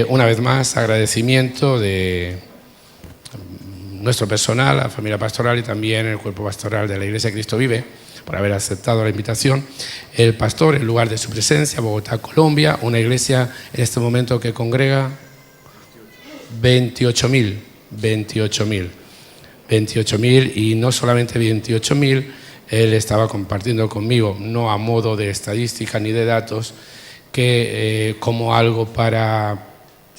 Una vez más, agradecimiento de nuestro personal, la familia pastoral y también el cuerpo pastoral de la Iglesia Cristo Vive, por haber aceptado la invitación. El pastor, en lugar de su presencia, Bogotá, Colombia, una iglesia en este momento que congrega 28.000 y no solamente 28.000, él estaba compartiendo conmigo, no a modo de estadística ni de datos, que como algo para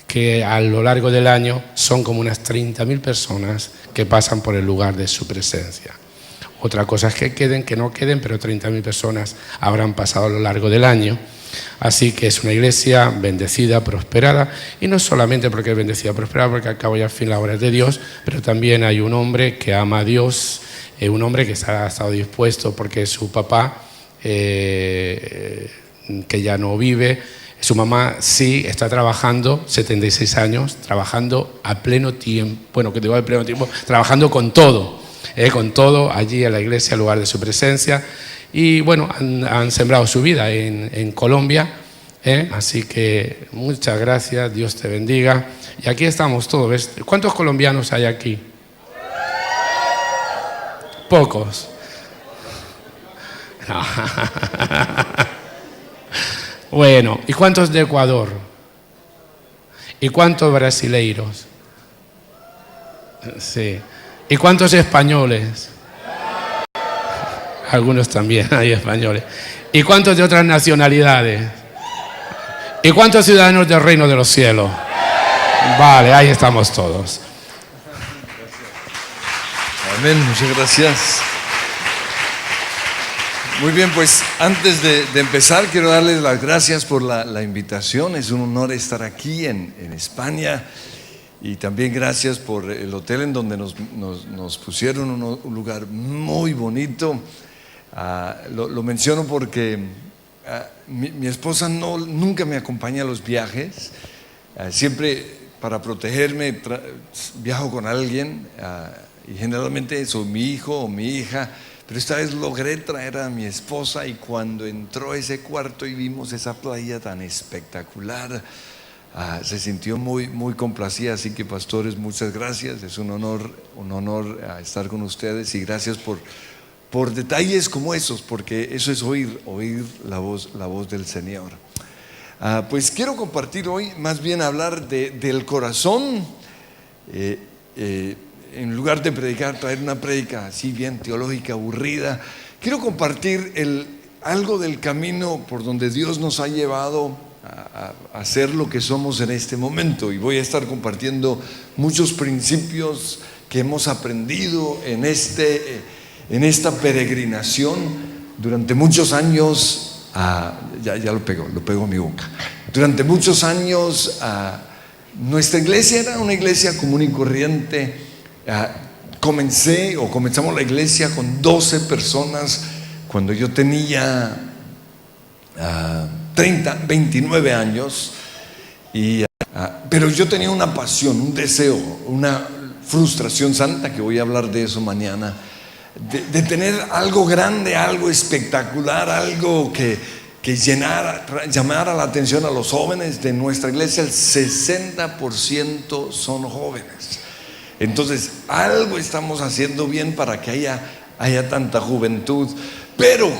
que a lo largo del año son como unas 30.000 personas que pasan por el lugar de su presencia. Otra cosa es que queden, que no queden, pero 30.000 personas habrán pasado a lo largo del año. Así que es una iglesia bendecida, prosperada, y no solamente porque es bendecida, prosperada, porque al cabo y al fin la obra es de Dios, pero también hay un hombre que ama a Dios, un hombre que ha estado dispuesto porque su papá, que ya no vive, su mamá sí está trabajando, 76 años, trabajando a pleno tiempo, bueno, que digo a pleno tiempo, trabajando con todo allí en la iglesia, en lugar de su presencia. Y bueno, han sembrado su vida en Colombia, así que muchas gracias, Dios te bendiga. Y aquí estamos todos, ¿ves? ¿Cuántos colombianos hay aquí? Pocos. No. Bueno, ¿y cuántos de Ecuador? ¿Y cuántos brasileiros? Sí. ¿Y cuántos españoles? Algunos también hay españoles. ¿Y cuántos de otras nacionalidades? ¿Y cuántos ciudadanos del reino de los cielos? Vale, ahí estamos todos. Amén, muchas gracias. Muy bien, pues antes de empezar quiero darles las gracias por la invitación. Es un honor estar aquí en España. Y también gracias por el hotel en donde nos pusieron, un lugar muy bonito. Lo menciono porque mi esposa nunca me acompaña a los viajes. Siempre para protegerme viajo con alguien, y generalmente soy mi hijo o mi hija. Pero esta vez logré traer a mi esposa, y cuando entró a ese cuarto y vimos esa playa tan espectacular, se sintió muy, muy complacida. Así que, pastores, muchas gracias. Es un honor estar con ustedes, y gracias por detalles como esos, porque eso es oír la voz del Señor. Pues quiero compartir hoy, más bien hablar del corazón. En lugar de traer una prédica así bien teológica, aburrida, quiero compartir algo del camino por donde Dios nos ha llevado a ser lo que somos en este momento. Y voy a estar compartiendo muchos principios que hemos aprendido en esta peregrinación durante muchos años. Ya lo pegó a mi boca. Durante muchos años nuestra iglesia era una iglesia común y corriente. Comenzamos la iglesia con 12 personas cuando yo tenía 29 años, pero yo tenía una pasión, un deseo, una frustración santa, que voy a hablar de eso mañana, de tener algo grande, algo espectacular, algo que llamara la atención a los jóvenes de nuestra iglesia. El 60% son jóvenes. Entonces, algo estamos haciendo bien para que haya tanta juventud. Pero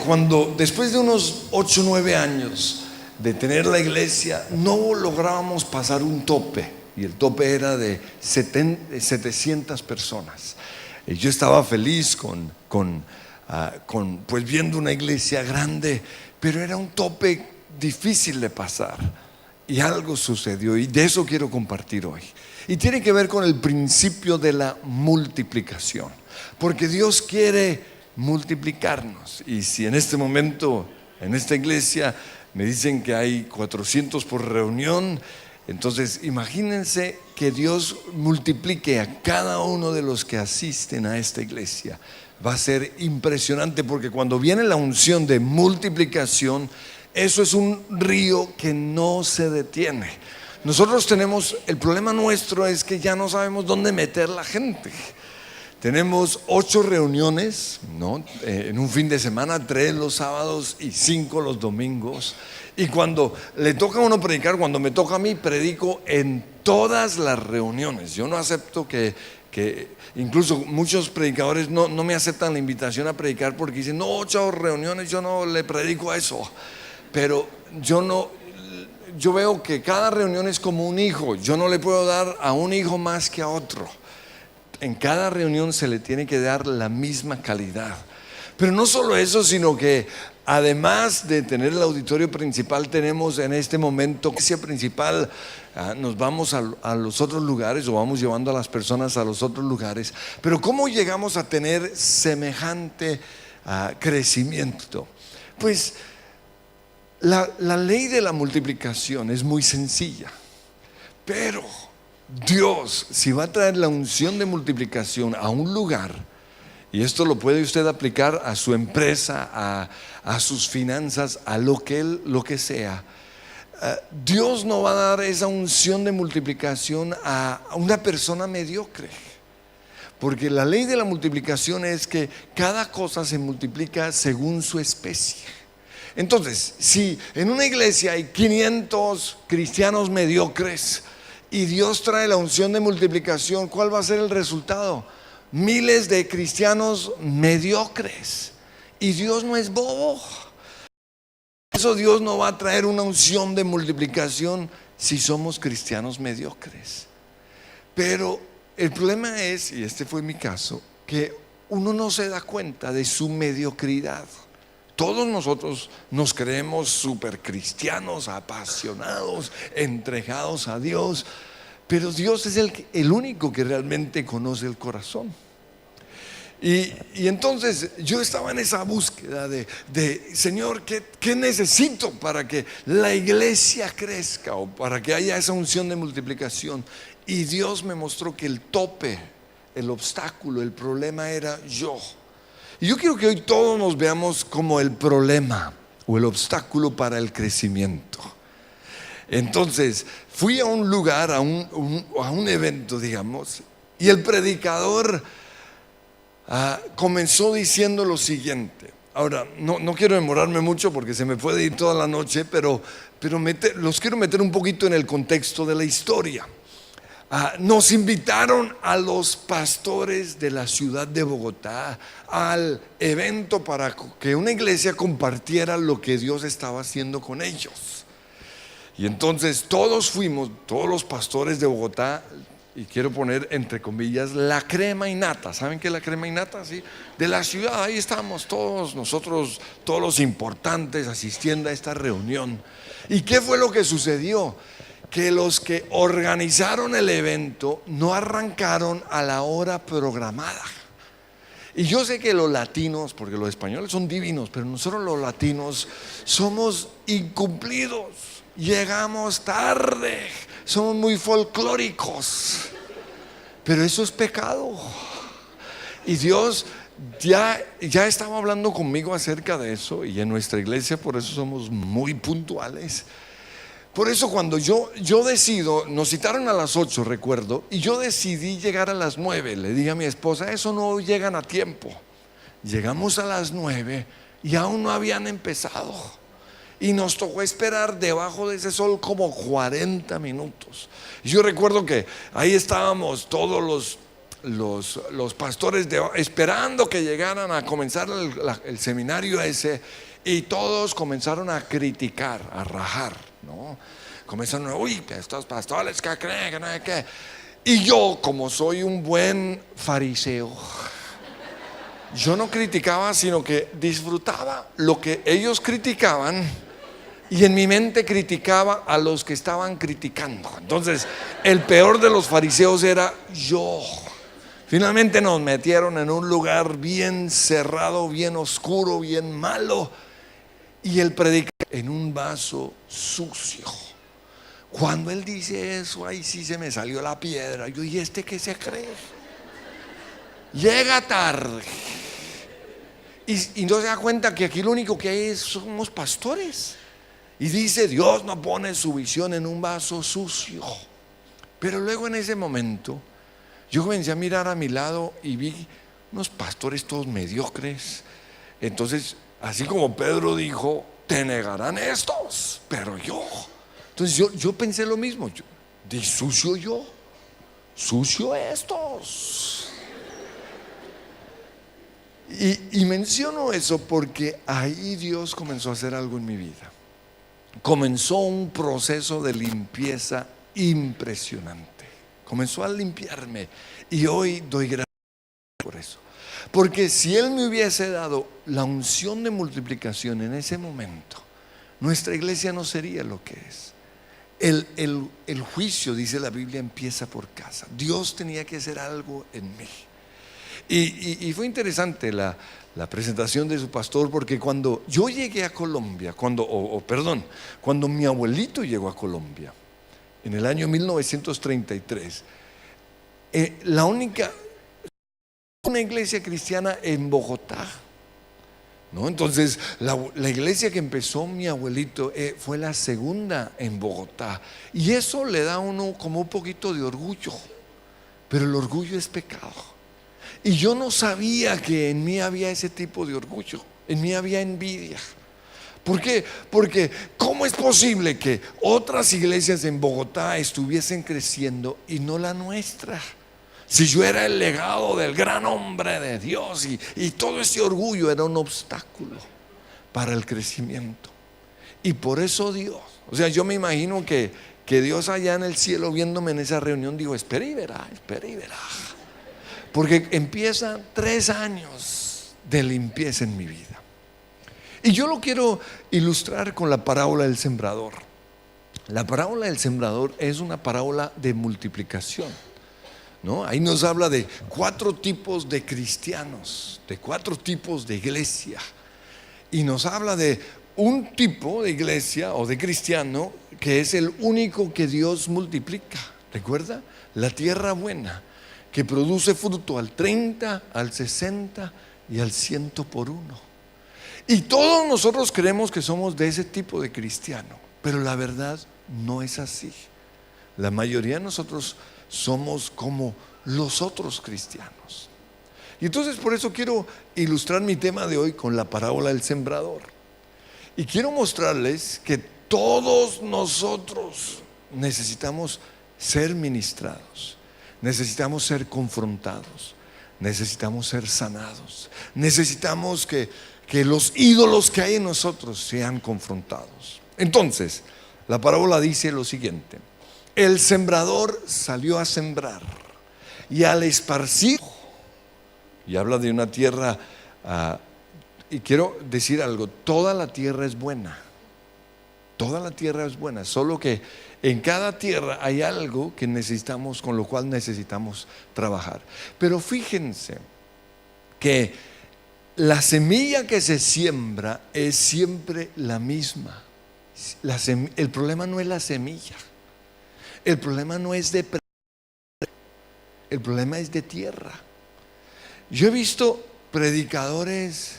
después de unos 8 o 9 años de tener la iglesia, no lográbamos pasar un tope, y el tope era de 700 personas. Y yo estaba feliz pues viendo una iglesia grande, pero era un tope difícil de pasar. Y algo sucedió, y de eso quiero compartir hoy. Y tiene que ver con el principio de la multiplicación, porque Dios quiere multiplicarnos. Y si en este momento en esta iglesia me dicen que hay 400 por reunión, entonces imagínense que Dios multiplique a cada uno de los que asisten a esta iglesia. Va a ser impresionante, porque cuando viene la unción de multiplicación, eso es un río que no se detiene. Nosotros el problema nuestro es que ya no sabemos dónde meter la gente. Tenemos 8 reuniones, ¿no? En un fin de semana, 3 los sábados y 5 los domingos. Y cuando le toca a uno predicar, cuando me toca a mí, predico en todas las reuniones. Yo no acepto que incluso muchos predicadores no me aceptan la invitación a predicar porque dicen, no, 8 reuniones, yo no le predico a eso. Pero yo veo que cada reunión es como un hijo. Yo no le puedo dar a un hijo más que a otro. En cada reunión se le tiene que dar la misma calidad. Pero no solo eso, sino que además de tener el auditorio principal, tenemos en este momento iglesia principal. Nos vamos a los otros lugares o vamos llevando a las personas a los otros lugares. Pero ¿cómo llegamos a tener semejante crecimiento? Pues la ley de la multiplicación es muy sencilla. Pero Dios, si va a traer la unción de multiplicación a un lugar, y esto lo puede usted aplicar a su empresa, a sus finanzas, a lo que sea. Dios no va a dar esa unción de multiplicación a una persona mediocre. Porque la ley de la multiplicación es que cada cosa se multiplica según su especie. Entonces, si en una iglesia hay 500 cristianos mediocres y Dios trae la unción de multiplicación, ¿cuál va a ser el resultado? Miles de cristianos mediocres. Y Dios no es bobo. Por eso Dios no va a traer una unción de multiplicación si somos cristianos mediocres. Pero el problema es, y este fue mi caso, que uno no se da cuenta de su mediocridad. Todos nosotros nos creemos super cristianos, apasionados, entregados a Dios. Pero Dios es el único que realmente conoce el corazón. Y entonces yo estaba en esa búsqueda de Señor, ¿qué necesito para que la iglesia crezca o para que haya esa unción de multiplicación? Y Dios me mostró que el tope, el obstáculo, el problema era yo. Y yo quiero que hoy todos nos veamos como el problema o el obstáculo para el crecimiento. Entonces fui a un lugar, a un evento, digamos, y el predicador comenzó diciendo lo siguiente. Ahora, no quiero demorarme mucho porque se me puede ir toda la noche, pero los quiero meter un poquito en el contexto de la historia. Nos invitaron a los pastores de la ciudad de Bogotá al evento para que una iglesia compartiera lo que Dios estaba haciendo con ellos. Y entonces todos fuimos, todos los pastores de Bogotá, y quiero poner entre comillas la crema y nata. ¿Saben qué es la crema y nata? ¿Sí? De la ciudad, ahí estamos todos nosotros, todos los importantes asistiendo a esta reunión. ¿Y qué fue lo que sucedió? Que los que organizaron el evento no arrancaron a la hora programada. Y yo sé que los latinos, porque los españoles son divinos, pero nosotros los latinos somos incumplidos. Llegamos tarde, somos muy folclóricos, pero eso es pecado. Y Dios ya estaba hablando conmigo acerca de eso, y en nuestra iglesia por eso somos muy puntuales. Por eso cuando yo decido, nos citaron a las 8, recuerdo, y yo decidí llegar a las 9. Le dije a mi esposa, eso no llegan a tiempo. Llegamos a las 9 y aún no habían empezado. Y nos tocó esperar debajo de ese sol como 40 minutos. Y yo recuerdo que ahí estábamos todos los pastores esperando que llegaran a comenzar el seminario ese. Y todos comenzaron a criticar, a rajar, ¿no? Comenzaron, uy, que estos pastores que creen, que no hay que. Y yo, como soy un buen fariseo, yo no criticaba, sino que disfrutaba lo que ellos criticaban. Y en mi mente criticaba a los que estaban criticando. Entonces el peor de los fariseos era yo. Finalmente nos metieron en un lugar bien cerrado, bien oscuro, bien malo. Y el predicador en un vaso sucio. Cuando él dice eso, ahí sí se me salió la piedra. Yo, ¿y este qué se cree? Llega tarde. Y no se da cuenta que aquí lo único que hay somos pastores. Y dice, Dios no pone su visión en un vaso sucio. Pero luego en ese momento yo comencé a mirar a mi lado y vi unos pastores todos mediocres. Entonces, así como Pedro dijo, te negarán estos, pero yo. Entonces yo pensé lo mismo, de sucio yo, sucio estos. Y menciono eso porque ahí Dios comenzó a hacer algo en mi vida. Comenzó un proceso de limpieza impresionante. Comenzó a limpiarme y hoy doy gracias por eso. Porque si Él me hubiese dado la unción de multiplicación en ese momento, nuestra iglesia no sería lo que es. El juicio, dice la Biblia, empieza por casa. Dios tenía que hacer algo en mí. Y fue interesante la presentación de su pastor, porque cuando yo llegué a Colombia, cuando mi abuelito llegó a Colombia, en el año 1933, una iglesia cristiana en Bogotá, ¿no? Entonces la iglesia que empezó mi abuelito fue la segunda en Bogotá, y eso le da a uno como un poquito de orgullo, pero el orgullo es pecado. Y yo no sabía que en mí había ese tipo de orgullo, en mí había envidia. ¿Por qué? Porque ¿cómo es posible que otras iglesias en Bogotá estuviesen creciendo y no la nuestra? Si yo era el legado del gran hombre de Dios, y todo ese orgullo era un obstáculo para el crecimiento. Y por eso Dios, o sea, yo me imagino que Dios allá en el cielo viéndome en esa reunión dijo: espera y verá, porque empiezan 3 años de limpieza en mi vida. Y yo lo quiero ilustrar con la parábola del sembrador. La parábola del sembrador es una parábola de multiplicación, ¿no? Ahí nos habla de 4 tipos de cristianos, de 4 tipos de iglesia. Y nos habla de un tipo de iglesia o de cristiano que es el único que Dios multiplica. ¿Recuerda? La tierra buena, que produce fruto al 30, al 60 y al 100 por uno. Y todos nosotros creemos que somos de ese tipo de cristiano, pero la verdad no es así. La mayoría de nosotros somos como los otros cristianos. Y entonces por eso quiero ilustrar mi tema de hoy con la parábola del sembrador. Y quiero mostrarles que todos nosotros necesitamos ser ministrados. Necesitamos ser confrontados, necesitamos ser sanados, necesitamos que los ídolos que hay en nosotros sean confrontados. Entonces, la parábola dice lo siguiente: el sembrador salió a sembrar, y al esparcir, y habla de una tierra, y quiero decir algo, toda la tierra es buena. Toda la tierra es buena, solo que en cada tierra hay algo que necesitamos, con lo cual necesitamos trabajar. Pero fíjense que la semilla que se siembra es siempre la misma. El problema no es la semilla, el problema no es el problema es de tierra. Yo he visto predicadores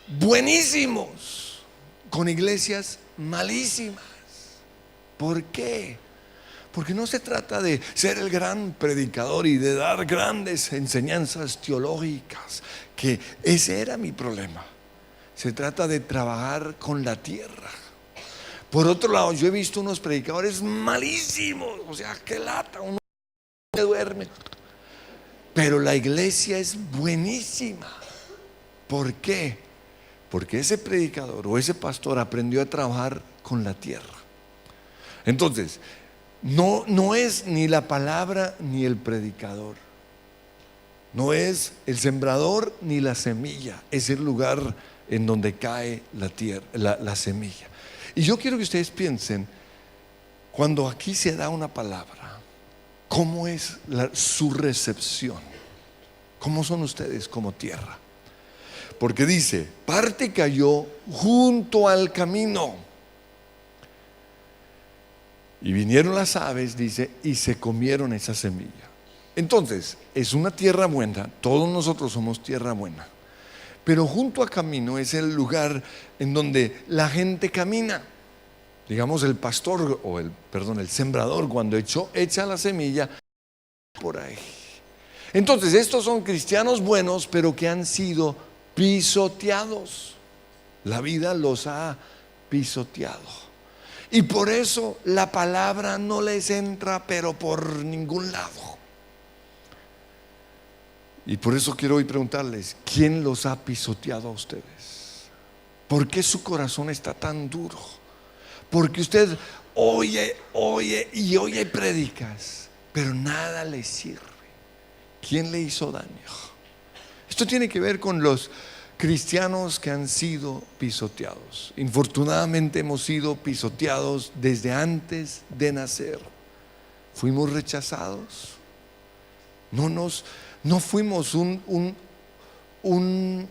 buenísimos con iglesias malísimas. ¿Por qué? Porque no se trata de ser el gran predicador y de dar grandes enseñanzas teológicas, que ese era mi problema. Se trata de trabajar con la tierra. Por otro lado, yo he visto unos predicadores malísimos, o sea, qué lata, uno se duerme. Pero la iglesia es buenísima. ¿Por qué? Porque ese predicador o ese pastor aprendió a trabajar con la tierra. Entonces, no es ni la palabra ni el predicador, no es el sembrador ni la semilla, es el lugar en donde cae la tierra, la semilla. Y yo quiero que ustedes piensen, cuando aquí se da una palabra, ¿cómo es su recepción? ¿Cómo son ustedes como tierra? Porque dice, parte cayó junto al camino, y vinieron las aves, dice, y se comieron esa semilla. Entonces, es una tierra buena, todos nosotros somos tierra buena, pero junto al camino es el lugar en donde la gente camina. Digamos, el pastor el sembrador, cuando echa la semilla por ahí. Entonces, estos son cristianos buenos, pero que han sido pisoteados. La vida los ha pisoteado. Y por eso la palabra no les entra, pero por ningún lado. Y por eso quiero hoy preguntarles, ¿quién los ha pisoteado a ustedes? ¿Por qué su corazón está tan duro? Porque usted oye y oye prédicas, pero nada le sirve. ¿Quién le hizo daño? Esto tiene que ver con los cristianos que han sido pisoteados. Infortunadamente hemos sido pisoteados desde antes de nacer. Fuimos rechazados. No fuimos un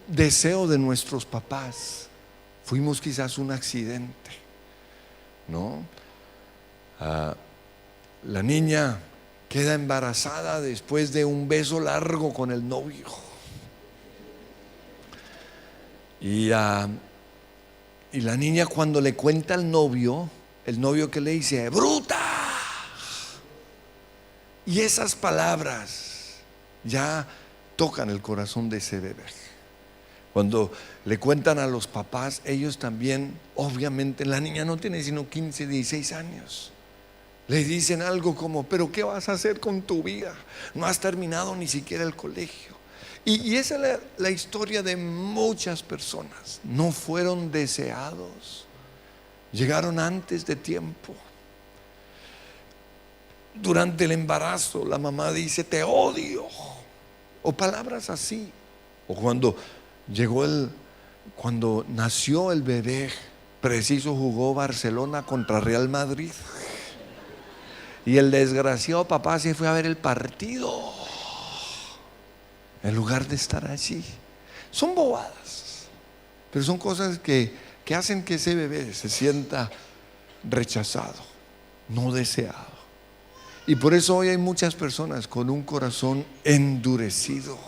deseo de nuestros papás. Fuimos quizás un accidente, ¿no? La niña queda embarazada después de un beso largo con el novio. Y la niña, cuando le cuenta al novio, el novio que le dice: ¡bruta! Y esas palabras ya tocan el corazón de ese bebé. Cuando le cuentan a los papás, ellos también, obviamente, la niña no tiene sino 15, 16 años. Le dicen algo como: ¿pero qué vas a hacer con tu vida? No has terminado ni siquiera el colegio. Y esa es la historia de muchas personas. No fueron deseados, llegaron antes de tiempo. Durante el embarazo la mamá dice: te odio, o palabras así. O cuando nació el bebé, preciso jugó Barcelona contra Real Madrid, y el desgraciado papá se fue a ver el partido en lugar de estar allí. Son bobadas, pero son cosas que hacen que ese bebé se sienta rechazado, no deseado. Y por eso hoy hay muchas personas con un corazón endurecido.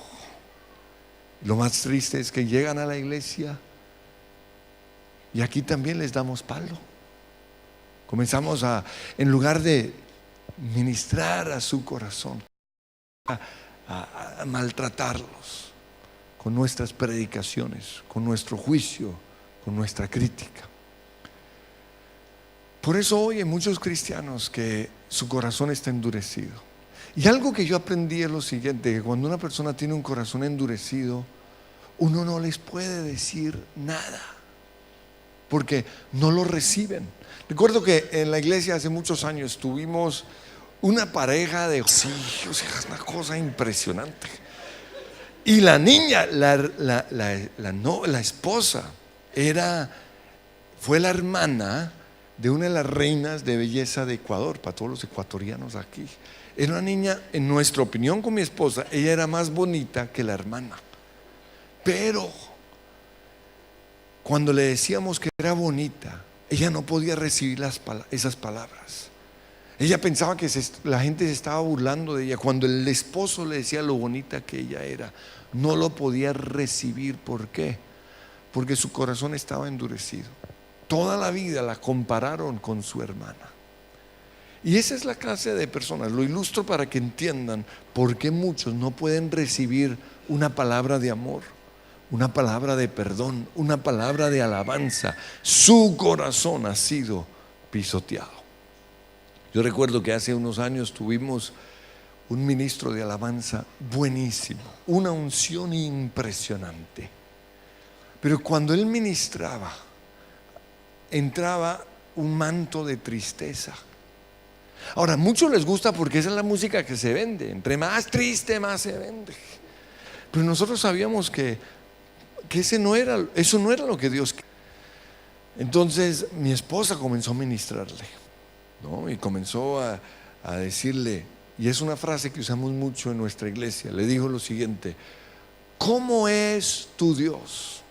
Lo más triste es que llegan a la iglesia y aquí también les damos palo. Comenzamos en lugar de ministrar a su corazón, a maltratarlos con nuestras predicaciones, con nuestro juicio, con nuestra crítica. Por eso hoy hay muchos cristianos que su corazón está endurecido. Y algo que yo aprendí es lo siguiente: que cuando una persona tiene un corazón endurecido, uno no les puede decir nada, porque no lo reciben. Recuerdo que en la iglesia hace muchos años tuvimos una pareja de hijos, es una cosa impresionante. Y la niña, la esposa, fue la hermana de una de las reinas de belleza de Ecuador, para todos los ecuatorianos aquí. Era una niña, en nuestra opinión con mi esposa, ella era más bonita que la hermana. Pero cuando le decíamos que era bonita, ella no podía recibir esas palabras. Ella pensaba que la gente se estaba burlando de ella. Cuando el esposo le decía lo bonita que ella era, no lo podía recibir. ¿Por qué? Porque su corazón estaba endurecido. Toda la vida la compararon con su hermana. Y esa es la clase de personas. Lo ilustro para que entiendan por qué muchos no pueden recibir una palabra de amor, una palabra de perdón, una palabra de alabanza. Su corazón ha sido pisoteado. Yo recuerdo que hace unos años tuvimos un ministro de alabanza buenísimo, una unción impresionante. Pero cuando él ministraba, entraba un manto de tristeza. Ahora, a muchos les gusta porque esa es la música que se vende. Entre más triste, más se vende. Pero nosotros sabíamos que eso no era lo que Dios quería. Entonces mi esposa comenzó a ministrarle, ¿no? Y comenzó a decirle, y es una frase que usamos mucho en nuestra iglesia. Le dijo lo siguiente: ¿cómo es tu Dios?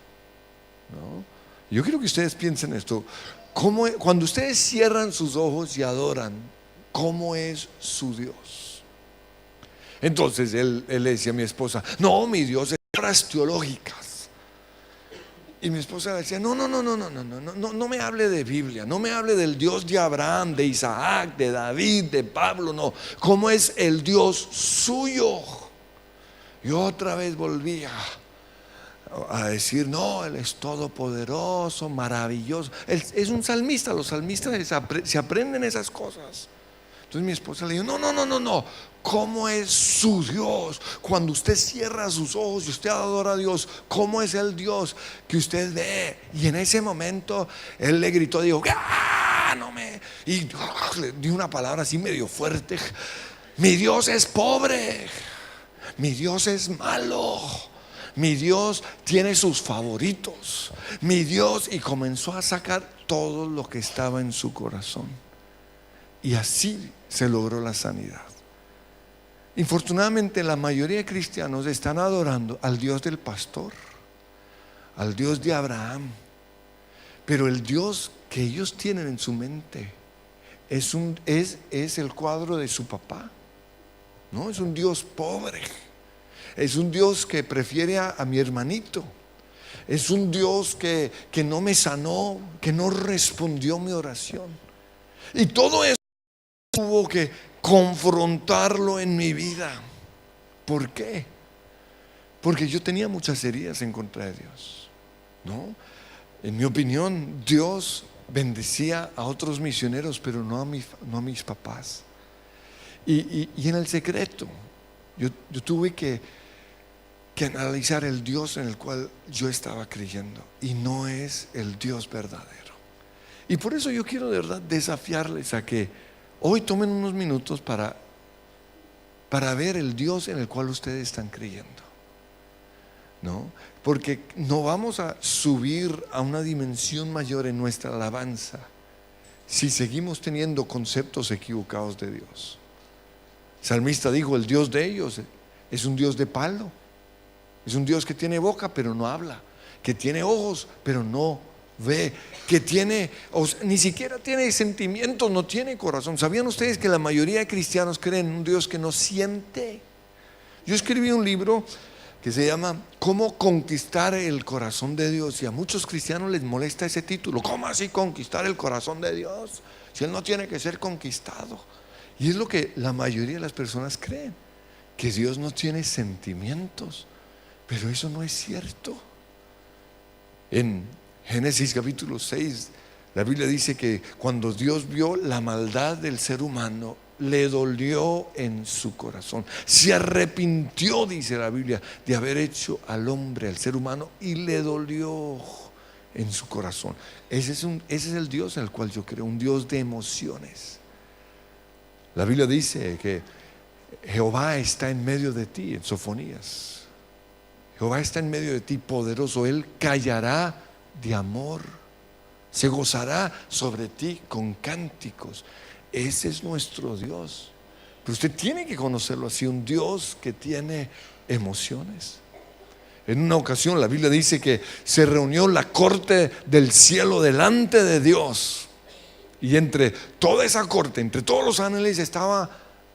¿No? Yo quiero que ustedes piensen esto. Cuando ustedes cierran sus ojos y adoran, ¿cómo es su Dios? Entonces él le decía a mi esposa: no, mi Dios es obras teológicas. Y mi esposa decía: no me hable de Biblia, no me hable del Dios de Abraham, de Isaac, de David, de Pablo, no. ¿Cómo es el Dios suyo? Y otra vez volvía a decir, no, Él es todopoderoso, maravilloso. Él es un salmista, los salmistas se aprenden esas cosas. Entonces mi esposa le dijo, no, ¿cómo es su Dios? Cuando usted cierra sus ojos y usted adora a Dios, ¿cómo es el Dios que usted ve? Y en ese momento él le gritó, dijo, y le dio una palabra así medio fuerte: mi Dios es pobre, mi Dios es malo, mi Dios tiene sus favoritos, mi Dios. Y comenzó a sacar todo lo que estaba en su corazón. Y así se logró la sanidad. Infortunadamente, la mayoría de cristianos están adorando al Dios del pastor, al Dios de Abraham, pero el Dios que ellos tienen en su mente es el cuadro de su papá. No, es un Dios pobre, es un Dios que prefiere a mi hermanito, es un Dios que no me sanó, que no respondió mi oración. Y todo eso tuvo que confrontarlo en mi vida. ¿Por qué? Porque yo tenía muchas heridas en contra de Dios, ¿no? En mi opinión, Dios bendecía a otros misioneros, pero no a mis papás. Y en el secreto yo tuve que analizar el Dios en el cual yo estaba creyendo, y no es el Dios verdadero. Y por eso yo quiero de verdad desafiarles a que hoy tomen unos minutos para ver el Dios en el cual ustedes están creyendo, ¿no? Porque no vamos a subir a una dimensión mayor en nuestra alabanza si seguimos teniendo conceptos equivocados de Dios. El salmista dijo, el Dios de ellos es un Dios de palo, es un Dios que tiene boca pero no habla, que tiene ojos pero no ve, que ni siquiera tiene sentimientos, no tiene corazón. ¿Sabían ustedes que la mayoría de cristianos creen en un Dios que no siente? Yo escribí un libro que se llama ¿Cómo conquistar el corazón de Dios? Y a muchos cristianos les molesta ese título. ¿Cómo así conquistar el corazón de Dios? Si Él no tiene que ser conquistado. Y es lo que la mayoría de las personas creen, que Dios no tiene sentimientos. Pero eso no es cierto. En Génesis capítulo 6, la Biblia dice que cuando Dios vio la maldad del ser humano, le dolió en su corazón. Se arrepintió, dice la Biblia, de haber hecho al hombre, al ser humano, y le dolió en su corazón. Ese es el Dios en el cual yo creo, un Dios de emociones. La Biblia dice que Jehová está en medio de ti, en Sofonías. Jehová está en medio de ti, poderoso. Él callará de amor, se gozará sobre ti con cánticos. Ese es nuestro Dios. Pero usted tiene que conocerlo así, un Dios que tiene emociones. En una ocasión la Biblia dice que se reunió la corte del cielo delante de Dios, y entre toda esa corte, entre todos los ángeles, estaba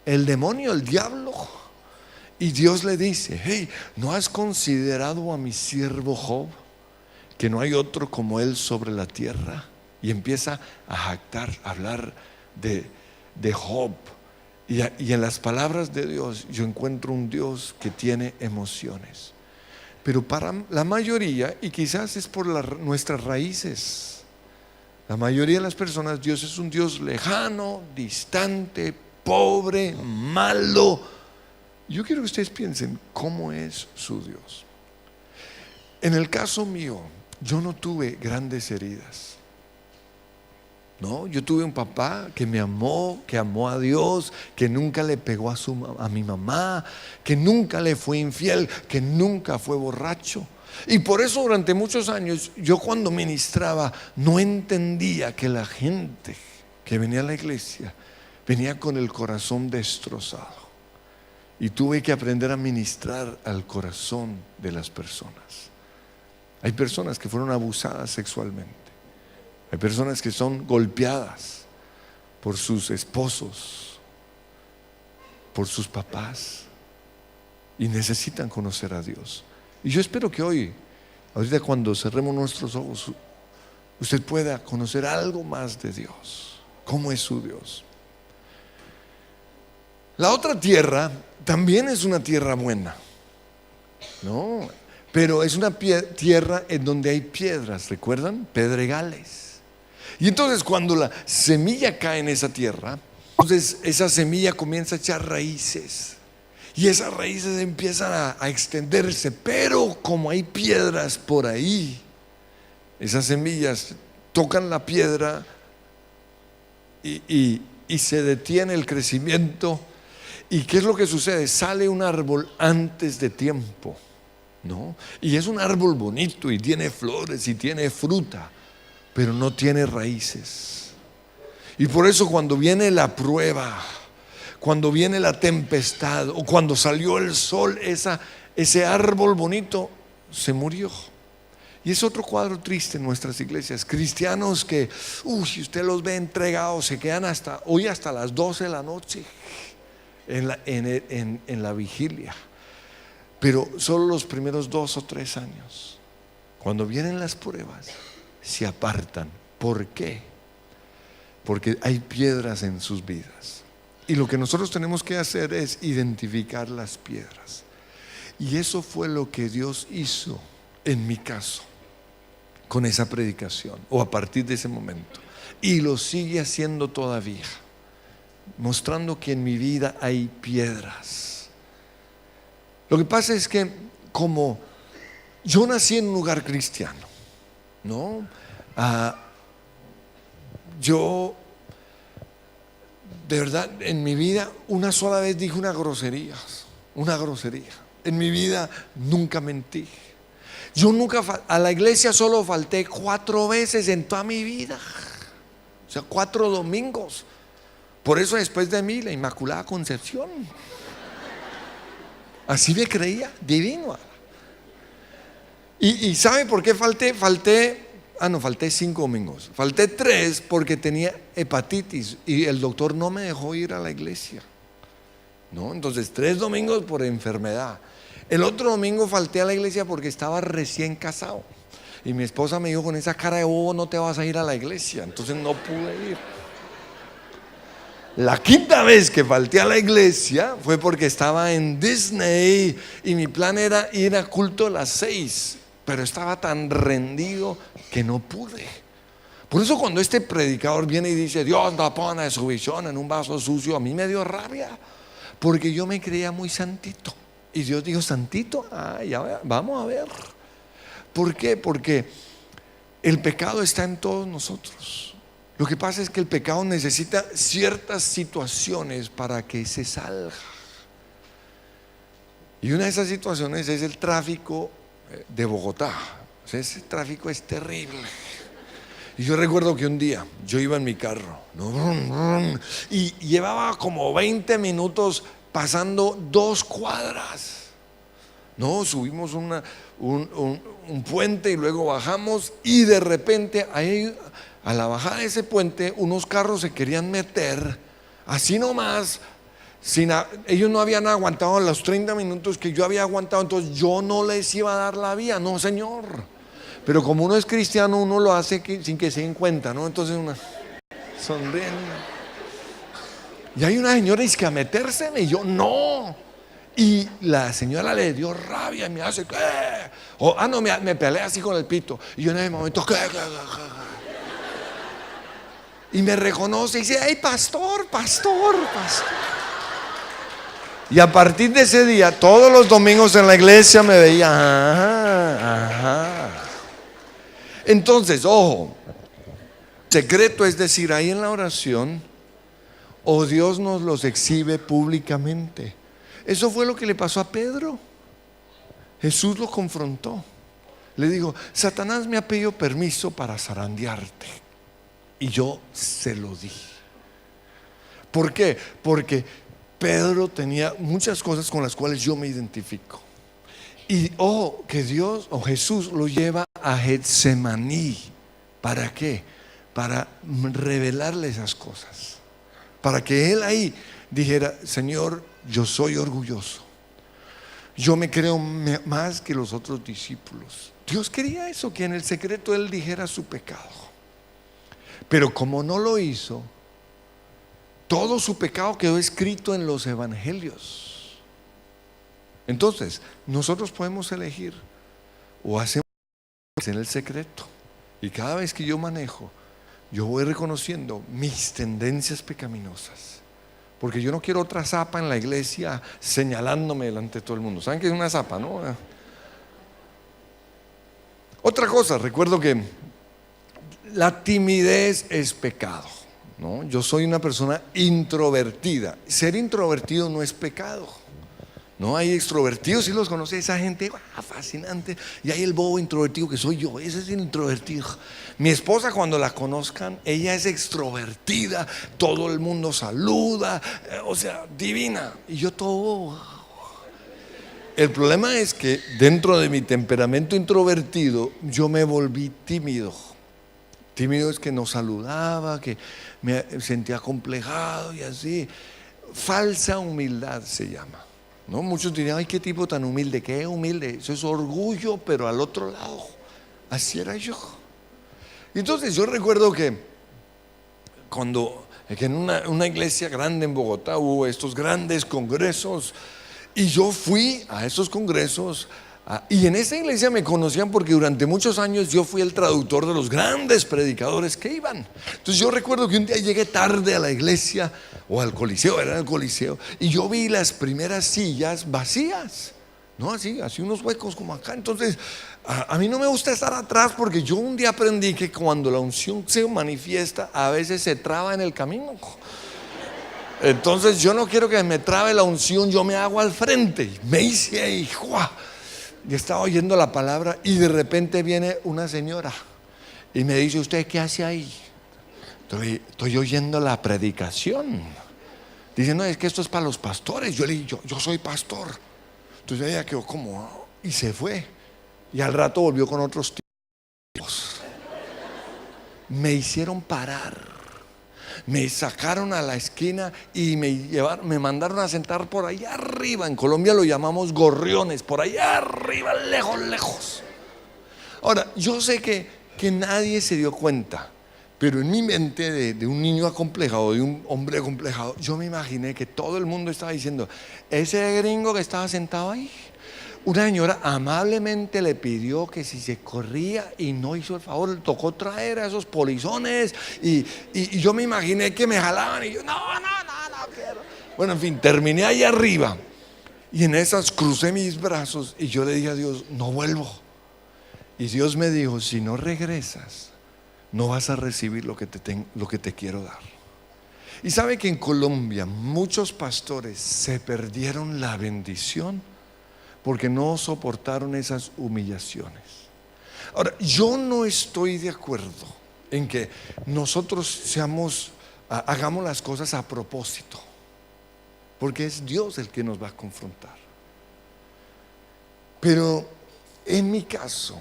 el demonio, el diablo. Y Dios le dice, hey, ¿no has considerado a mi siervo Job, que no hay otro como él sobre la tierra? Y empieza a jactar, a hablar de Job. Y en las palabras de Dios yo encuentro un Dios que tiene emociones. Pero para la mayoría, y quizás es por nuestras raíces, la mayoría de las personas, Dios es un Dios lejano, distante, pobre, malo. Yo quiero que ustedes piensen cómo es su Dios. En el caso mío, yo no tuve grandes heridas. No, yo tuve un papá que me amó, que amó a Dios, que nunca le pegó a mi mamá, que nunca le fue infiel, que nunca fue borracho. Y por eso durante muchos años yo, cuando ministraba, no entendía que la gente que venía a la iglesia venía con el corazón destrozado. Y tuve que aprender a ministrar al corazón de las personas. Hay personas que fueron abusadas sexualmente. Hay personas que son golpeadas por sus esposos, por sus papás, y necesitan conocer a Dios. Y yo espero que hoy, ahorita cuando cerremos nuestros ojos, usted pueda conocer algo más de Dios. ¿Cómo es su Dios? La otra tierra también es una tierra buena, ¿no? pero es una tierra en donde hay piedras, ¿recuerdan? Pedregales. Y entonces cuando la semilla cae en esa tierra, entonces esa semilla comienza a echar raíces. Y esas raíces empiezan a extenderse, pero como hay piedras por ahí, esas semillas tocan la piedra y se detiene el crecimiento. ¿Y qué es lo que sucede? Sale un árbol antes de tiempo, ¿no? Y es un árbol bonito y tiene flores y tiene fruta, pero no tiene raíces. Y por eso cuando viene la prueba, cuando viene la tempestad o cuando salió el sol, ese árbol bonito se murió. Y es otro cuadro triste en nuestras iglesias. Cristianos que, si usted los ve entregados, se quedan hoy hasta las 12 de la noche en la vigilia. Pero solo los primeros 2 o 3 años, cuando vienen las pruebas, se apartan. ¿Por qué? Porque hay piedras en sus vidas. Y lo que nosotros tenemos que hacer es identificar las piedras. Y eso fue lo que Dios hizo en mi caso con esa predicación, o a partir de ese momento, y lo sigue haciendo todavía, mostrando que en mi vida hay piedras. Lo que pasa es que como yo nací en un lugar cristiano, ¿no? Yo de verdad en mi vida una sola vez dije una grosería. En mi vida nunca mentí. Yo nunca a la iglesia solo falté 4 veces en toda mi vida. O sea, 4 domingos. Por eso después de mí la Inmaculada Concepción. Así me creía, divino. ¿Y sabe por qué falté? Falté 5 domingos. Falté 3 porque tenía hepatitis y el doctor no me dejó ir a la iglesia, ¿no? Entonces 3 domingos por enfermedad. El otro domingo falté a la iglesia porque estaba recién casado y mi esposa me dijo: con esa cara de bobo no te vas a ir a la iglesia. Entonces no pude ir. La 5ª vez que falté a la iglesia fue porque estaba en Disney y mi plan era ir a culto a las 6, pero estaba tan rendido que no pude. Por eso cuando este predicador viene y dice: Dios no pone su visión en un vaso sucio, a mí me dio rabia, porque yo me creía muy santito. Y Dios dijo: santito, ya vamos a ver. ¿Por qué? Porque el pecado está en todos nosotros. Lo que pasa es que el pecado necesita ciertas situaciones para que se salga. Y una de esas situaciones es el tráfico de Bogotá. O sea, ese tráfico es terrible. Y yo recuerdo que un día yo iba en mi carro, ¿no? Y llevaba como 20 minutos pasando 2 cuadras. No, subimos un puente y luego bajamos, y de repente ahí, a la bajada de ese puente, unos carros se querían meter así nomás. Ellos no habían aguantado los 30 minutos que yo había aguantado, entonces yo no les iba a dar la vía, no señor. Pero como uno es cristiano, uno lo hace sin que se den cuenta, ¿no? Entonces uno sonriendo. Y hay una señora que a metérseme, y yo no. Y la señora le dio rabia y me hace: ¿qué? No, me pelea así con el pito. Y yo en ese momento: ¿qué? Y me reconoce y dice: ¡ay, pastor! Y a partir de ese día, todos los domingos en la iglesia me veía: ajá. Entonces, ojo, secreto es decir ahí en la oración, o Dios nos los exhibe públicamente. Eso fue lo que le pasó a Pedro. Jesús lo confrontó. Le dijo: Satanás me ha pedido permiso para zarandearte, y yo se lo di. ¿Por qué? Porque Pedro tenía muchas cosas con las cuales yo me identifico. Y que Dios o Jesús lo lleva a Getsemaní. ¿Para qué? Para revelarle esas cosas, para que él ahí dijera: Señor, yo soy orgulloso, yo me creo más que los otros discípulos. Dios quería eso, que en el secreto él dijera su pecado. Pero como no lo hizo, todo su pecado quedó escrito en los evangelios. Entonces nosotros podemos elegir o hacemos en el secreto. Y cada vez que yo manejo, yo voy reconociendo mis tendencias pecaminosas. Porque yo no quiero otra zapa en la iglesia señalándome delante de todo el mundo. ¿Saben qué es una zapa, no? Otra cosa, recuerdo que la timidez es pecado, ¿no? Yo soy una persona introvertida. Ser introvertido no es pecado. No, hay extrovertidos, si los conoce, esa gente fascinante. Y hay el bobo introvertido que soy yo, ese es el introvertido. Mi esposa, cuando la conozcan, ella es extrovertida, todo el mundo saluda, o sea, divina. Y yo todo. El problema es que dentro de mi temperamento introvertido, yo me volví tímido. Tímido es que no saludaba, que me sentía acomplejado y así. Falsa humildad se llama. ¿No? Muchos dirían, ay, qué tipo tan humilde. ¿Qué humilde? Eso es orgullo, pero al otro lado. Así era yo. Entonces yo recuerdo que en una iglesia grande en Bogotá hubo estos grandes congresos, y yo fui a esos congresos, y en esa iglesia me conocían porque durante muchos años yo fui el traductor de los grandes predicadores que iban. Entonces yo recuerdo que un día llegué tarde a la iglesia, o al coliseo, era el coliseo, y yo vi las primeras sillas vacías, ¿no? Así unos huecos como acá. Entonces a mí no me gusta estar atrás, porque yo un día aprendí que cuando la unción se manifiesta, a veces se traba en el camino. Entonces yo no quiero que me trabe la unción, yo me hago al frente. Me hice ahí, ¡juá! Y estaba oyendo la palabra, y de repente viene una señora y me dice, ¿usted qué hace ahí? Estoy oyendo la predicación. Dice, no, es que esto es para los pastores. Yo le dije, yo soy pastor. Entonces ella quedó como, y se fue. Y al rato volvió con otros tipos. Me hicieron parar. Me sacaron a la esquina y me mandaron a sentar por allá arriba. En Colombia lo llamamos gorriones, por allá arriba, lejos, lejos. Ahora, yo sé que nadie se dio cuenta, pero en mi mente de un niño acomplejado, de un hombre acomplejado, yo me imaginé que todo el mundo estaba diciendo, ese gringo que estaba sentado ahí. Una señora amablemente le pidió que si se corría, y no hizo el favor, le tocó traer a esos polizones, y yo me imaginé que me jalaban, y yo no quiero. Bueno, en fin, terminé ahí arriba, y en esas crucé mis brazos y yo le dije a Dios, no vuelvo. Y Dios me dijo, si no regresas, no vas a recibir lo que te quiero dar. Y sabe que en Colombia muchos pastores se perdieron la bendición porque no soportaron esas humillaciones. Ahora, yo no estoy de acuerdo en que nosotros hagamos las cosas a propósito, porque es Dios el que nos va a confrontar. Pero en mi caso,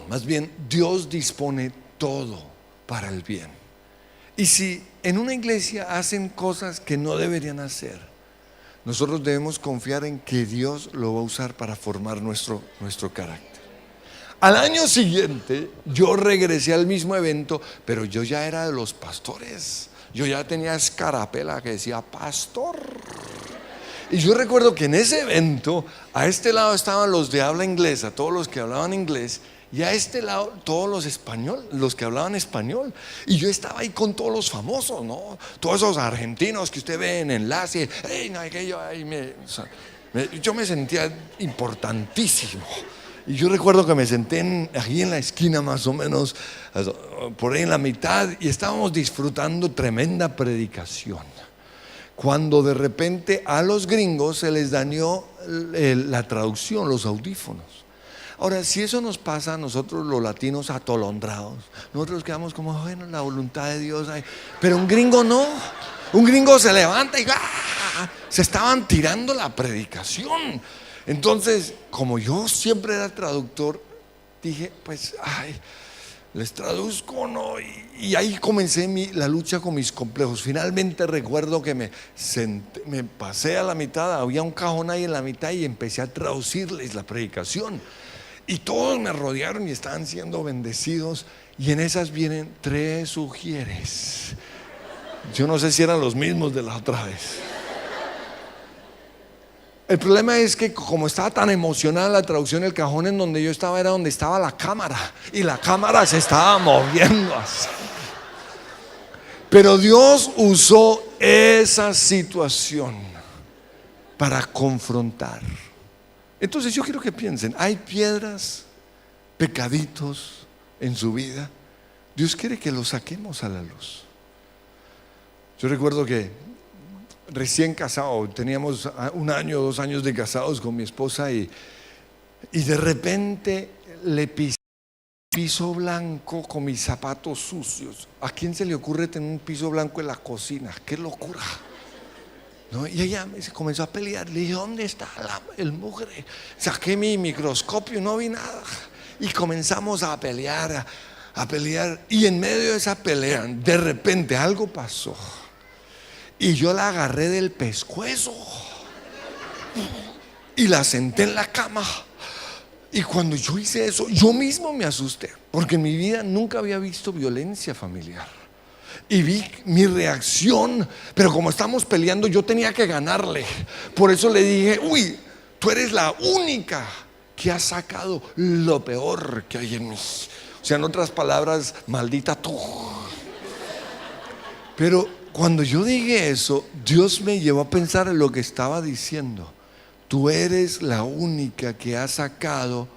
más bien, Dios dispone todo para el bien. Y si en una iglesia hacen cosas que no deberían hacer, nosotros debemos confiar en que Dios lo va a usar para formar nuestro carácter. Al año siguiente yo regresé al mismo evento, pero yo ya era de los pastores. Yo ya tenía escarapela que decía pastor. Y yo recuerdo que en ese evento, a este lado estaban los de habla inglesa, todos los que hablaban inglés, y a este lado todos los que hablaban español. Y yo estaba ahí con todos los famosos, ¿no? Todos esos argentinos que usted ve en enlace. Yo me sentía importantísimo. Y yo recuerdo que me senté ahí en la esquina, más o menos, por ahí en la mitad, y estábamos disfrutando tremenda predicación, cuando de repente a los gringos se les dañó la traducción, los audífonos. Ahora, si eso nos pasa a nosotros los latinos atolondrados, nosotros quedamos como, bueno, la voluntad de Dios hay. Pero un gringo no. Un gringo se levanta y se estaban tirando la predicación. Entonces, como yo siempre era traductor, dije, pues, les traduzco, ¿no? Y ahí comencé la lucha con mis complejos. Finalmente recuerdo que me pasé a la mitad, había un cajón ahí en la mitad, y empecé a traducirles la predicación. Y todos me rodearon y estaban siendo bendecidos. Y en esas vienen 3 ujieres. Yo no sé si eran los mismos de la otra vez. El problema es que como estaba tan emocionada la traducción, el cajón en donde yo estaba era donde estaba la cámara. Y la cámara se estaba moviendo así. Pero Dios usó esa situación para confrontar. Entonces yo quiero que piensen, hay piedras, pecaditos en su vida. Dios quiere que los saquemos a la luz. Yo recuerdo que recién casado, teníamos 1 año, 2 años de casados con mi esposa y de repente le pisé piso blanco con mis zapatos sucios. ¿A quién se le ocurre tener un piso blanco en la cocina? ¡Qué locura! ¿No? Y ella se comenzó a pelear. Le dije, ¿dónde está el mugre? Saqué mi microscopio y no vi nada. Y comenzamos a pelear, a pelear. Y en medio de esa pelea, de repente algo pasó. Y yo la agarré del pescuezo y la senté en la cama. Y cuando yo hice eso, yo mismo me asusté, porque en mi vida nunca había visto violencia familiar. Y vi mi reacción, pero como estamos peleando, yo tenía que ganarle. Por eso le dije, uy, tú eres la única que ha sacado lo peor que hay en mí. O sea, en otras palabras, maldita tú. Pero cuando yo dije eso, Dios me llevó a pensar en lo que estaba diciendo. Tú eres la única que ha sacado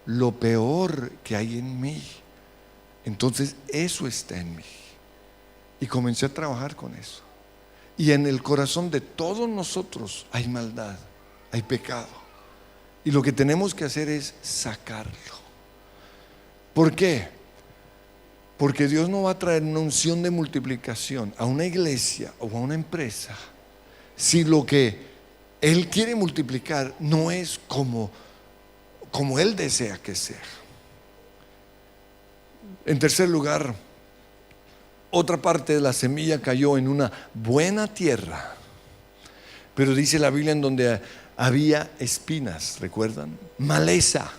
lo peor que hay en mí. Entonces eso está en mí. Y comencé a trabajar con eso. Y en el corazón de todos nosotros hay maldad, hay pecado. Y lo que tenemos que hacer es sacarlo. ¿Por qué? Porque Dios no va a traer una unción de multiplicación a una iglesia o a una empresa si lo que Él quiere multiplicar no es como Él desea que sea. En tercer lugar, otra parte de la semilla cayó en una buena tierra. Pero dice la Biblia en donde había espinas, ¿recuerdan? Maleza.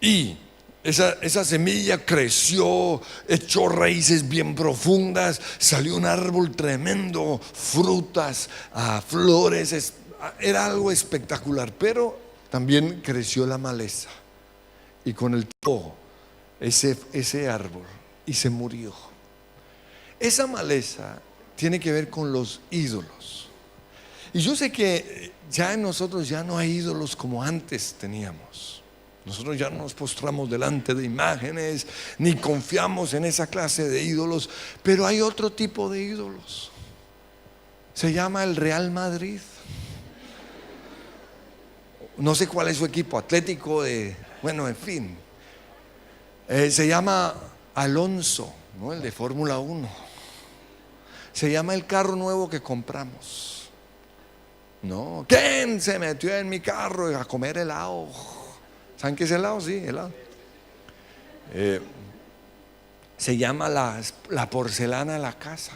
Y esa semilla creció, echó raíces bien profundas, salió un árbol tremendo, frutas, flores, era algo espectacular. Pero también creció la maleza y con el tiempo ese árbol y se murió. Esa maleza tiene que ver con los ídolos. Y yo sé que ya en nosotros ya no hay ídolos como antes teníamos. Nosotros ya no nos postramos delante de imágenes, ni confiamos en esa clase de ídolos. Pero hay otro tipo de ídolos. Se llama el Real Madrid. No sé cuál es su equipo atlético, bueno, en fin. Se llama Alonso, ¿no? El de Fórmula 1. Se llama el carro nuevo que compramos. No, ¿quién se metió en mi carro a comer helado? ¿Saben qué es helado? Sí, helado. Se llama la porcelana de la casa.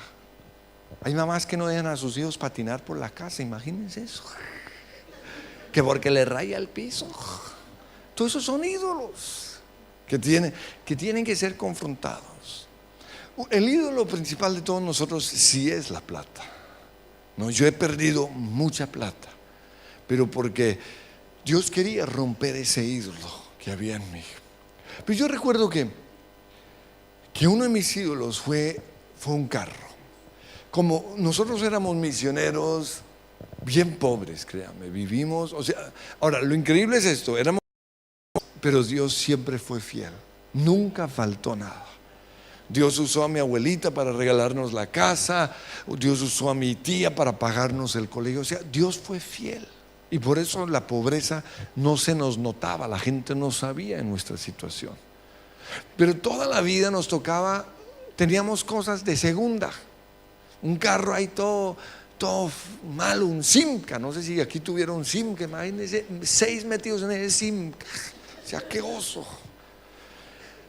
Hay mamás que no dejan a sus hijos patinar por la casa, imagínense eso. Que porque le raya el piso. Todos esos son ídolos que tienen que ser confrontados. El ídolo principal de todos nosotros sí es la plata. No, yo he perdido mucha plata, pero porque Dios quería romper ese ídolo que había en mí. Pero yo recuerdo que uno de mis ídolos fue un carro. Como nosotros éramos misioneros bien pobres, créanme, vivimos, o sea, ahora lo increíble es esto, pero Dios siempre fue fiel, nunca faltó nada. Dios usó a mi abuelita para regalarnos la casa, Dios usó a mi tía para pagarnos el colegio, o sea, Dios fue fiel. Y por eso la pobreza no se nos notaba, la gente no sabía en nuestra situación. Pero toda la vida nos tocaba, teníamos cosas de segunda. Un carro ahí todo malo, un Simca, no sé si aquí tuviera un Simca, imagínense 6 metidos en ese Simca, o sea, qué oso.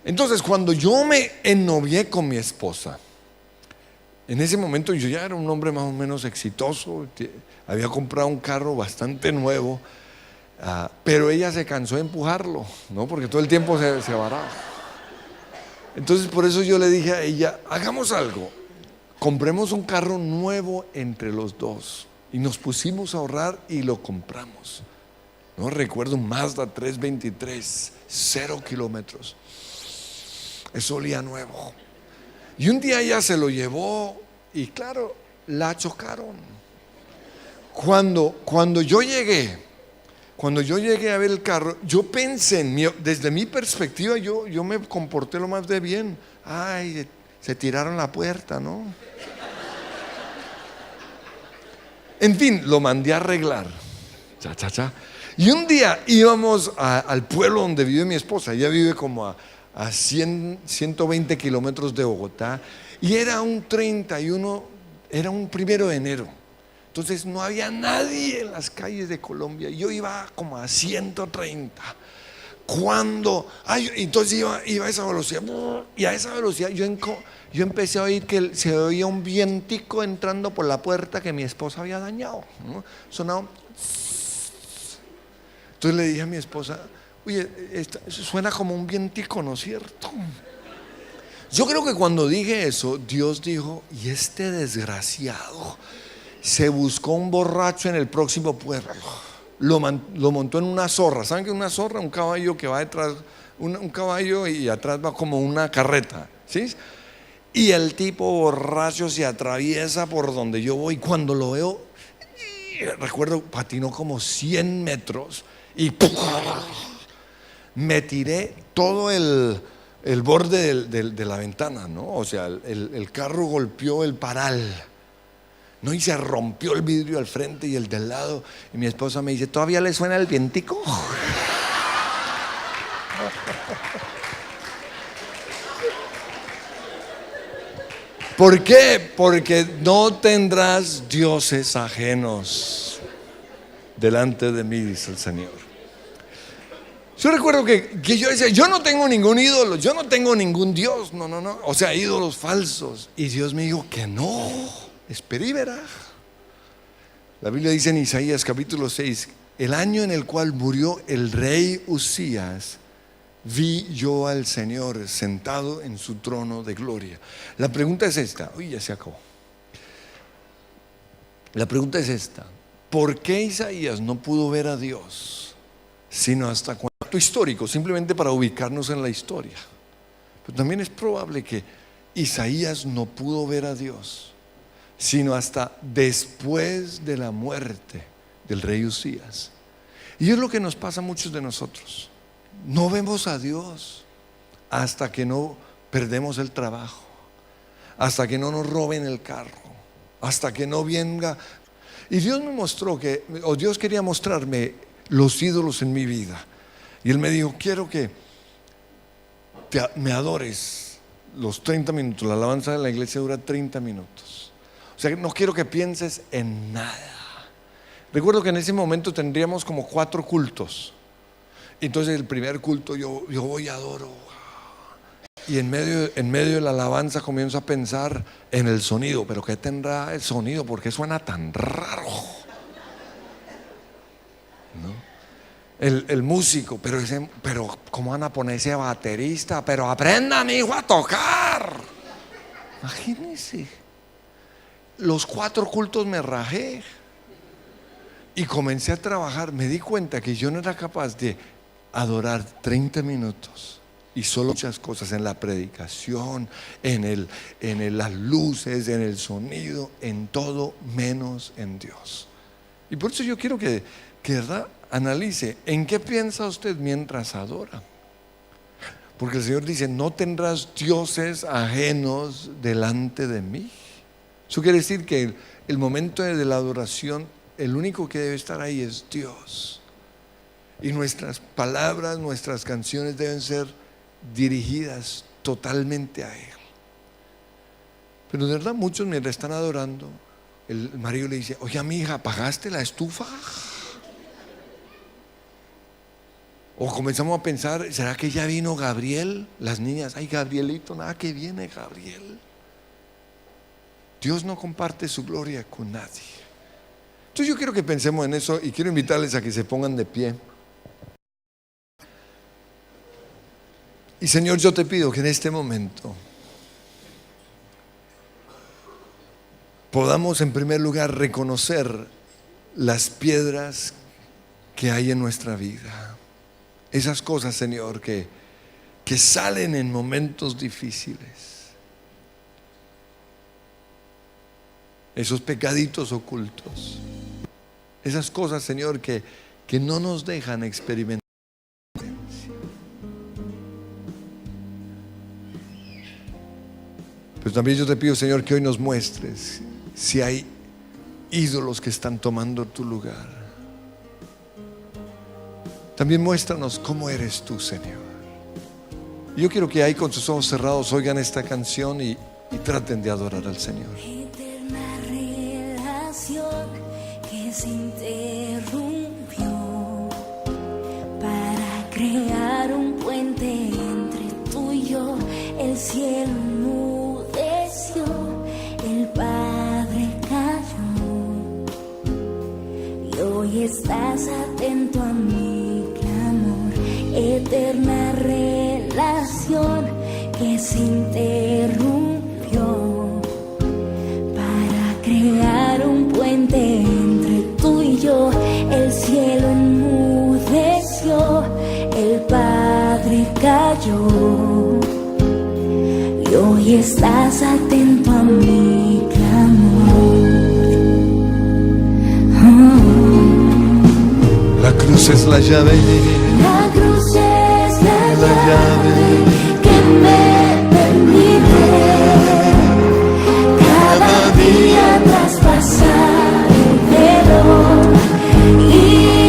Entonces cuando yo me ennovié con mi esposa, en ese momento yo ya era un hombre más o menos exitoso, había comprado un carro bastante nuevo, pero ella se cansó de empujarlo, ¿no? Porque todo el tiempo se varaba. Entonces por eso yo le dije a ella, hagamos algo, compremos un carro nuevo entre los dos. Y nos pusimos a ahorrar y lo compramos. No recuerdo, un Mazda 323, 0 kilómetros. Eso olía nuevo. Y un día ella se lo llevó y claro, la chocaron. Cuando yo llegué a ver el carro, yo pensé desde mi perspectiva, yo me comporté lo más de bien. Ay, se tiraron la puerta, ¿no? En fin, lo mandé a arreglar. Y un día íbamos al pueblo donde vive mi esposa. Ella vive como a 120 kilómetros de Bogotá. Y era un 31, era un 1 de enero. Entonces no había nadie en las calles de Colombia. Yo iba como a 130. Entonces iba a esa velocidad. Y a esa velocidad yo empecé a oír que se oía un vientico entrando por la puerta que mi esposa había dañado, ¿no? Sonaba. Entonces le dije a mi esposa, oye, suena como un vientico, ¿no es cierto? Yo creo que cuando dije eso, Dios dijo, y este desgraciado se buscó un borracho en el próximo pueblo, lo montó en una zorra. ¿Saben qué es una zorra? Un caballo que va detrás, un caballo y atrás va como una carreta, ¿sí? Y el tipo borracho se atraviesa por donde yo voy. Cuando lo veo, recuerdo, patinó como 100 metros y me tiré todo el borde de la ventana, ¿no? O sea, el carro golpeó el paral, ¿no? Y se rompió el vidrio al frente y el del lado. Y mi esposa me dice, ¿todavía le suena el vientico? ¿Por qué? Porque no tendrás dioses ajenos delante de mí, dice el Señor. Yo recuerdo que yo decía, yo no tengo ningún ídolo, yo no tengo ningún Dios, no, o sea, ídolos falsos. Y Dios me dijo que no, espera y verá. La Biblia dice en Isaías capítulo 6, el año en el cual murió el rey Usías, vi yo al Señor sentado en su trono de gloria. La pregunta es esta, ya se acabó. La pregunta es esta, ¿por qué Isaías no pudo ver a Dios sino hasta cuando histórico, simplemente para ubicarnos en la historia? Pero también es probable que Isaías no pudo ver a Dios sino hasta después de la muerte del rey Usías. Y es lo que nos pasa a muchos de nosotros. No vemos a Dios hasta que no perdemos el trabajo, hasta que no nos roben el carro, hasta que no venga. Y Dios me mostró Dios quería mostrarme los ídolos en mi vida. Y Él me dijo, quiero que me adores los 30 minutos. La alabanza de la iglesia dura 30 minutos. O sea, no quiero que pienses en nada. Recuerdo que en ese momento tendríamos como 4 cultos. Entonces el primer culto yo voy y adoro. Y en medio de la alabanza comienzo a pensar en el sonido. ¿Pero qué tendrá el sonido? ¿Por qué suena tan raro? ¿No? El músico, pero ¿cómo van a poner ese baterista? Pero aprenda, mi hijo, a tocar. Imagínense. Los 4 cultos me rajé. Y comencé a trabajar. Me di cuenta que yo no era capaz de adorar 30 minutos y solo muchas cosas en la predicación, en las luces, en el sonido, en todo menos en Dios. Y por eso yo quiero que ¿verdad? Analice en qué piensa usted mientras adora. Porque el Señor dice, no tendrás dioses ajenos delante de mí. Eso quiere decir que el momento de la adoración, el único que debe estar ahí es Dios. Y nuestras palabras, nuestras canciones deben ser dirigidas totalmente a Él. Pero de verdad muchos mientras están adorando, el marido le dice, oye, mi hija, ¿apagaste la estufa? O comenzamos a pensar, ¿será que ya vino Gabriel? Las niñas, ay, Gabrielito, nada que viene Gabriel. Dios no comparte su gloria con nadie. Entonces yo quiero que pensemos en eso y quiero invitarles a que se pongan de pie. Y Señor, yo te pido que en este momento podamos en primer lugar reconocer las piedras que hay en nuestra vida. Esas cosas, Señor, que salen en momentos difíciles. Esos pecaditos ocultos. Esas cosas, Señor, que no nos dejan experimentar. Pero también yo te pido, Señor, que hoy nos muestres si hay ídolos que están tomando tu lugar. También muéstranos cómo eres tú, Señor. Yo quiero que ahí con sus ojos cerrados oigan esta canción y traten de adorar al Señor. Eterna relación que se interrumpió para crear un puente entre tú y yo. El cielo enmudeció, el Padre cayó y hoy estás atento a mi clamor. Eterna relación que se interrumpió para crear un puente entre tú y yo. El cielo enmudeció, el Padre cayó y hoy estás atento a mi clamor. La cruz es la llave. La cruz es la llave que me permite cada día traspasar el velo y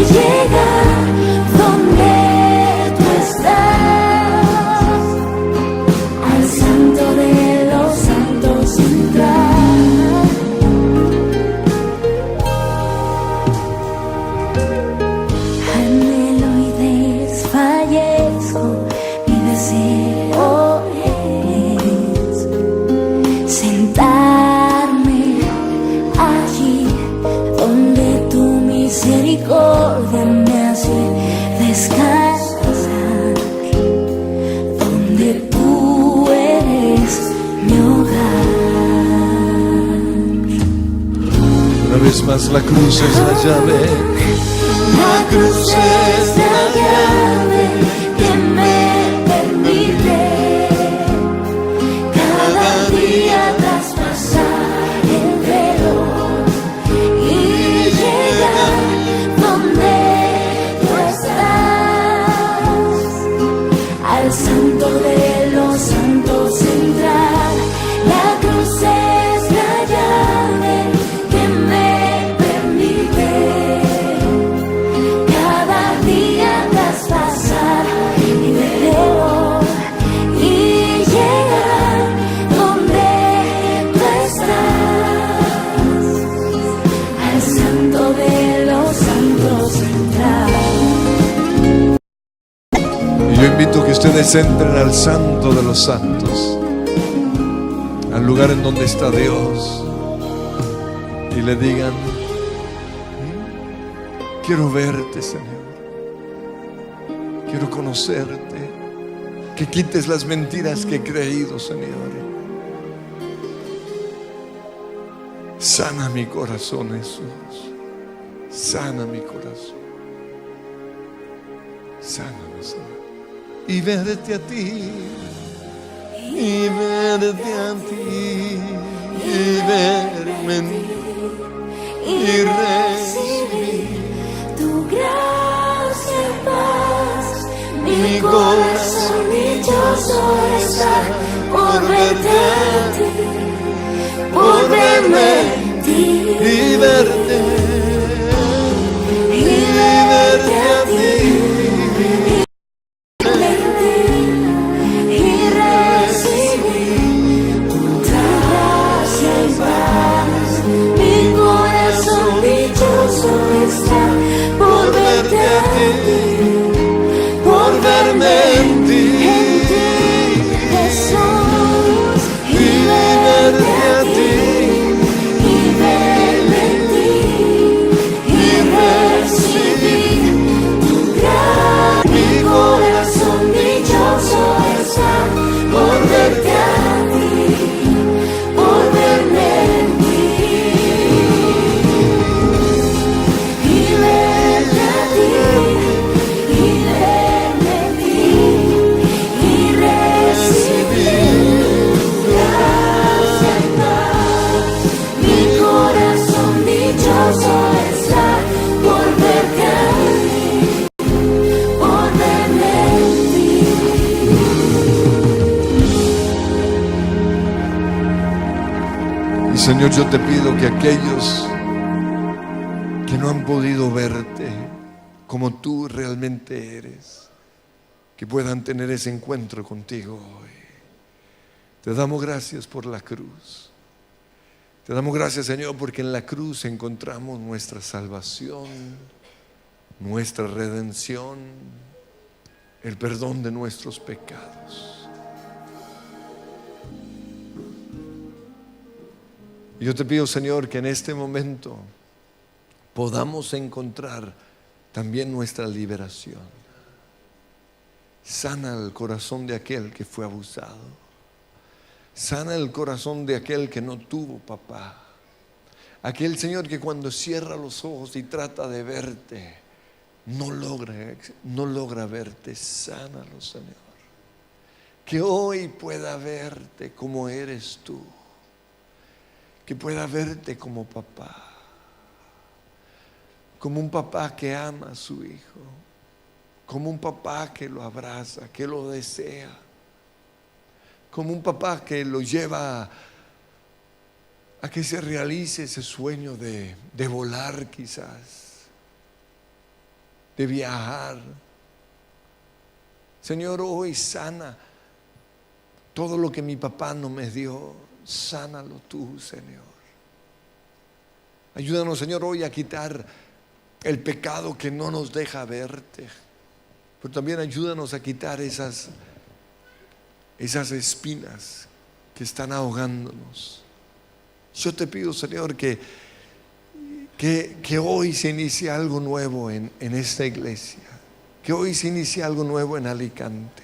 llegar donde tú estás, al santo de los santos entrar. Anhelo y desfallezco, mi deseo es sentarme allí donde tu misericordia me hace descansar, donde tú eres mi hogar. Una vez más, la cruz es la llave. La cruz es la llave que me permite cada día traspasar el velo y llegar donde tú estás, al santo de los santos entrar. La cruz es la llave que me permite cada día traspasar el velo y llegar donde tú estás, al santo de los santos entrar. Y yo invito a que ustedes entren al santo de los santos, al lugar en donde está Dios, y le digan: quiero verte, Señor, quiero conocerte, que quites las mentiras que he creído, Señor. Sana mi corazón, Jesús, sana mi corazón, sáname, Señor, y verte a ti, y verte a ti, y verme en ti, y recibir tu gracia y paz. Mi corazón dichoso está por verte a ti, por verme en ti, y verte a ti, y recibir tu gracia y paz. Mi corazón dichoso está por verte a ti, por verme en ti, Jesús, y verte a ti, y verme en ti, y recibir tu gracia. Mi corazón dichoso está por verte a ti, por verme en ti. Señor, yo te pido que aquellos que no han podido verte como tú realmente eres, que puedan tener ese encuentro contigo hoy. Te damos gracias por la cruz. Te damos gracias, Señor, porque en la cruz encontramos nuestra salvación, nuestra redención, el perdón de nuestros pecados. Y yo te pido, Señor, que en este momento podamos encontrar también nuestra liberación. Sana el corazón de aquel que fue abusado. Sana el corazón de aquel que no tuvo papá. Aquel, Señor, que cuando cierra los ojos y trata de verte, no logra verte. Sánalo, Señor. Que hoy pueda verte como eres tú. Que pueda verte como papá. Como un papá que ama a su hijo. Como un papá que lo abraza, que lo desea. Como un papá que lo lleva a que se realice ese sueño de volar quizás, de viajar. Señor, hoy sana todo lo que mi papá no me dio. Sánalo tú, Señor. Ayúdanos, Señor, hoy a quitar el pecado que no nos deja verte. Pero también ayúdanos a quitar esas espinas que están ahogándonos. Yo te pido, Señor, que hoy se inicie algo nuevo en esta iglesia. Que hoy se inicie algo nuevo en Alicante.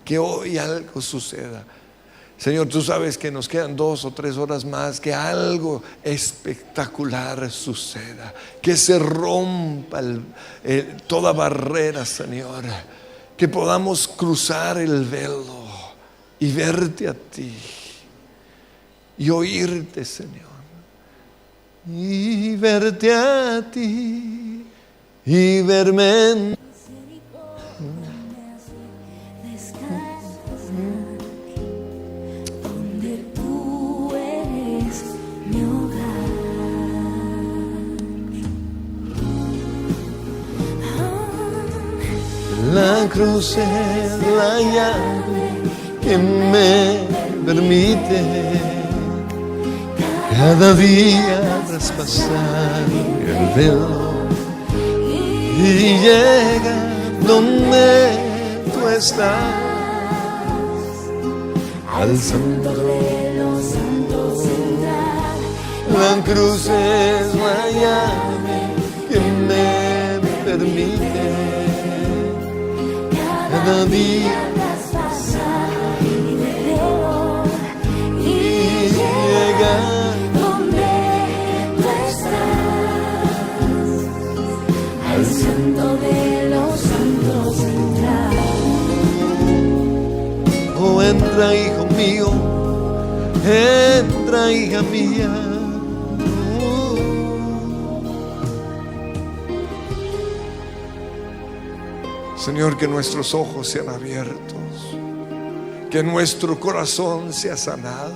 Que hoy algo suceda. Señor, tú sabes que nos quedan 2 o 3 horas más. Que algo espectacular suceda. Que se rompa toda barrera, Señor. Que podamos cruzar el velo y verte a ti y oírte, Señor, y verte a ti y verme en donde tú eres mi hogar. la cruz es la llave que me permite cada día traspasar el velo y llegar donde tú estás, al santo de los santos entrar. La cruz es la llave que me permite cada día Donde tú estás, al santo de los santos entrar. Oh, entra, hijo mío, entra, hija mía. Señor, que nuestros ojos sean abiertos, que nuestro corazón sea sanado.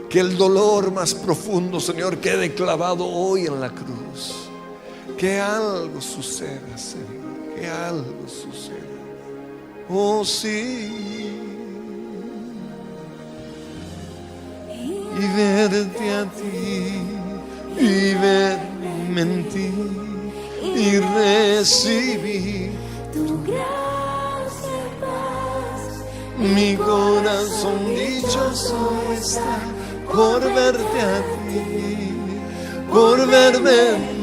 Que el dolor más profundo, Señor, quede clavado hoy en la cruz. Que algo suceda, Señor. Que algo suceda. Oh, sí. Y verte a ti. Y verme en ti. Y recibir Tu gracia y paz. mi corazón dichoso está por verte a ti, por verme en